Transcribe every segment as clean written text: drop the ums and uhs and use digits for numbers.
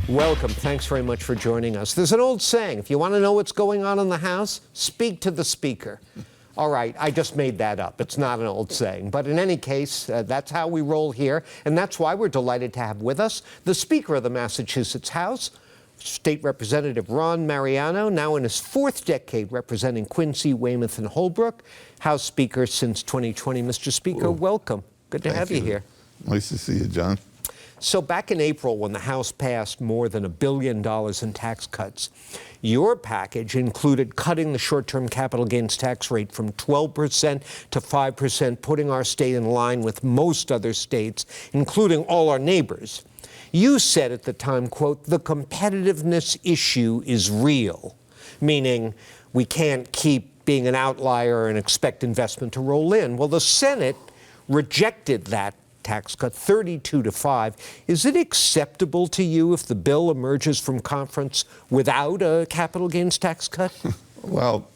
Welcome. Thanks very much for joining us. There's an old saying, if you want to know what's going on in the House, speak to the Speaker. All right, I just made that up. It's not an old saying. But in any case, that's how we roll here. And that's why we're delighted to have with us the Speaker of the Massachusetts House, State Representative Ron Mariano, now in his fourth decade representing Quincy, Weymouth, and Holbrook. House Speaker since 2020. Mr. Speaker, welcome. Good to have you here. Nice to see you, John. So back in April, when the House passed more than $1 billion in tax cuts, your package included cutting the short-term capital gains tax rate from 12% to 5%, putting our state in line with most other states, including all our neighbors. You said at the time, quote, the competitiveness issue is real, meaning we can't keep being an outlier and expect investment to roll in. Well, the Senate rejected that tax cut 32-5. Is it acceptable to you if the bill emerges from conference without a capital gains tax cut? Well,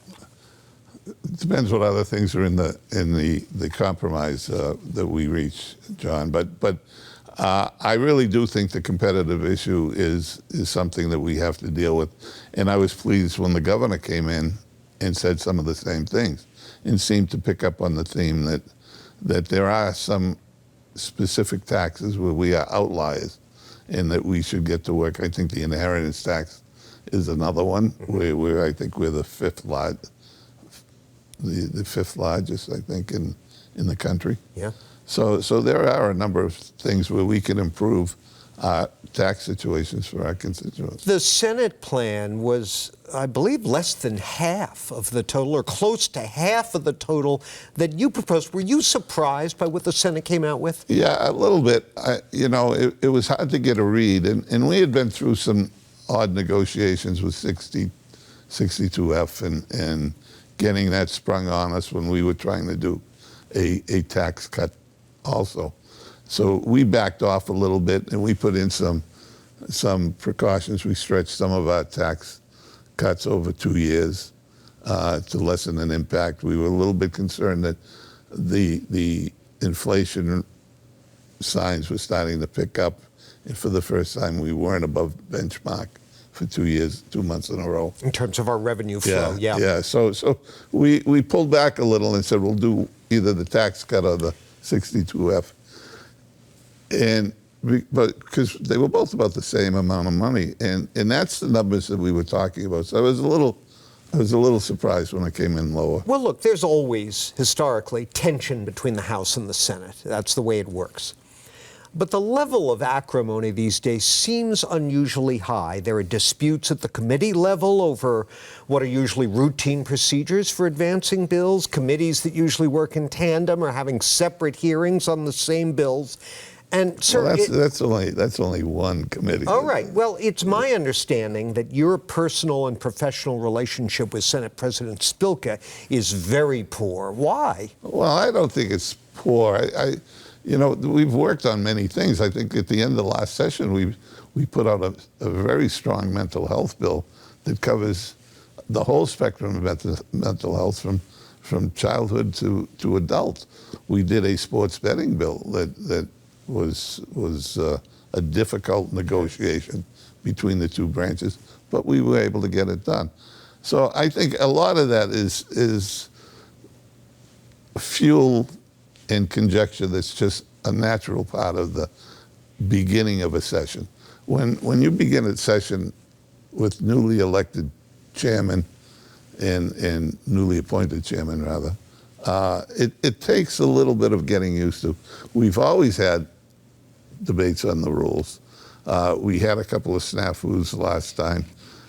it depends what other things are in the compromise that we reach, John. But I really do think the competitive issue is something that we have to deal with. And I was pleased when the governor came in and said some of the same things and seemed to pick up on the theme that there are some specific taxes where we are outliers and that we should get to work. I think the inheritance tax is another one where I think we're the fifth largest, I think, in the country. Yeah. So there are a number of things where we can improve tax situations for our constituents. The Senate plan was, I believe, less than half of the total, or close to half of the total that you proposed. Were you surprised by what the Senate came out with? Yeah, a little bit. It was hard to get a read, and we had been through some odd negotiations with 62F and getting that sprung on us when we were trying to do a tax cut also. So we backed off a little bit, and we put in some precautions. We stretched some of our tax cuts over 2 years to lessen an impact. We were a little bit concerned that the inflation signs were starting to pick up, and for the first time, we weren't above benchmark for 2 years, 2 months in a row. In terms of our revenue flow, yeah. Yeah, so we pulled back a little and said we'll do either the tax cut or the 62F. But because they were both about the same amount of money, and that's the numbers that we were talking about. So I was a little surprised when I came in lower. Well, look, there's always, historically, tension between the House and the Senate. That's the way it works. But the level of acrimony these days seems unusually high. There are disputes at the committee level over what are usually routine procedures for advancing bills. Committees that usually work in tandem are having separate hearings on the same bills. And sir, well, that's only one committee. All right. Well, it's my understanding that your personal and professional relationship with Senate President Spilka is very poor. Why? Well, I don't think it's poor. We've worked on many things. I think at the end of the last session, we put out a very strong mental health bill that covers the whole spectrum of mental health from childhood to adult. We did a sports betting bill that was a difficult negotiation between the two branches, but we were able to get it done. So I think a lot of that is fuel and conjecture that's just a natural part of the beginning of a session. When you begin a session with newly elected chairman and newly appointed chairman, rather, it takes a little bit of getting used to. We've always had debates on the rules. We had a couple of snafus last time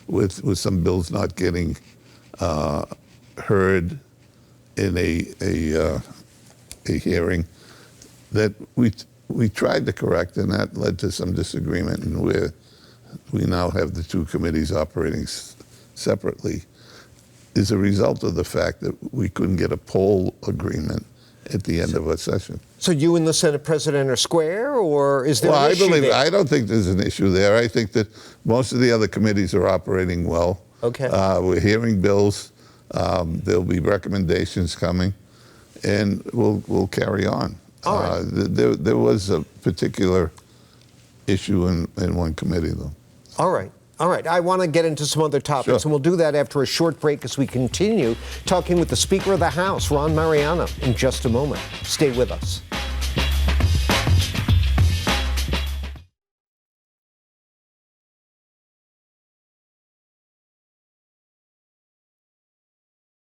with some bills not getting heard in a hearing that we tried to correct, and that led to some disagreement, and we now have the two committees operating separately is a result of the fact that we couldn't get a poll agreement at the end of a session. So you and the Senate President are square, or is there an issue there? I don't think there's an issue there. I think that most of the other committees are operating well. Okay. We're hearing bills. There'll be recommendations coming, and we'll carry on. All right. There was a particular issue in one committee, though. All right. All right. I want to get into some other topics, Sure. and we'll do that after a short break as we continue talking with the Speaker of the House, Ron Mariano, in just a moment. Stay with us.